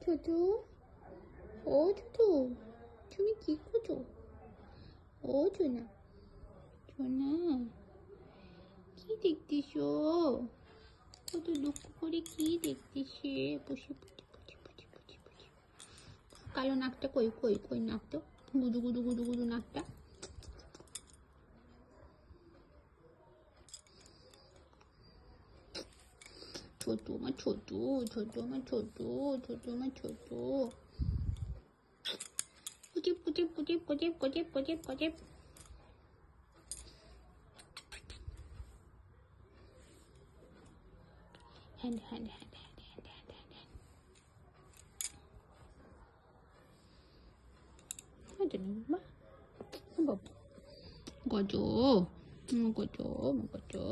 ছোট, ও ছোট, তুমি কি করছো? ও সোনা, সোনা, কি দেখতেছো? কত দুঃখ করে কি দেখতেছে? বসে বসে বসে বসে বসে বসে। কালো নাকটা কই কই কই নাকটা? গুদু গুদু গুদু গুদু নাকটা। ছোট আমার ছোট, ছোট আমার ছোট, ছোট আমার ছোট। কুচিপ কুচিপ কুচিপ কুচিপ কুচিপ কুচিপ কুচিপ। Hand hand hand hand hand hand hand hand. বাবা গজো, গজো গজো।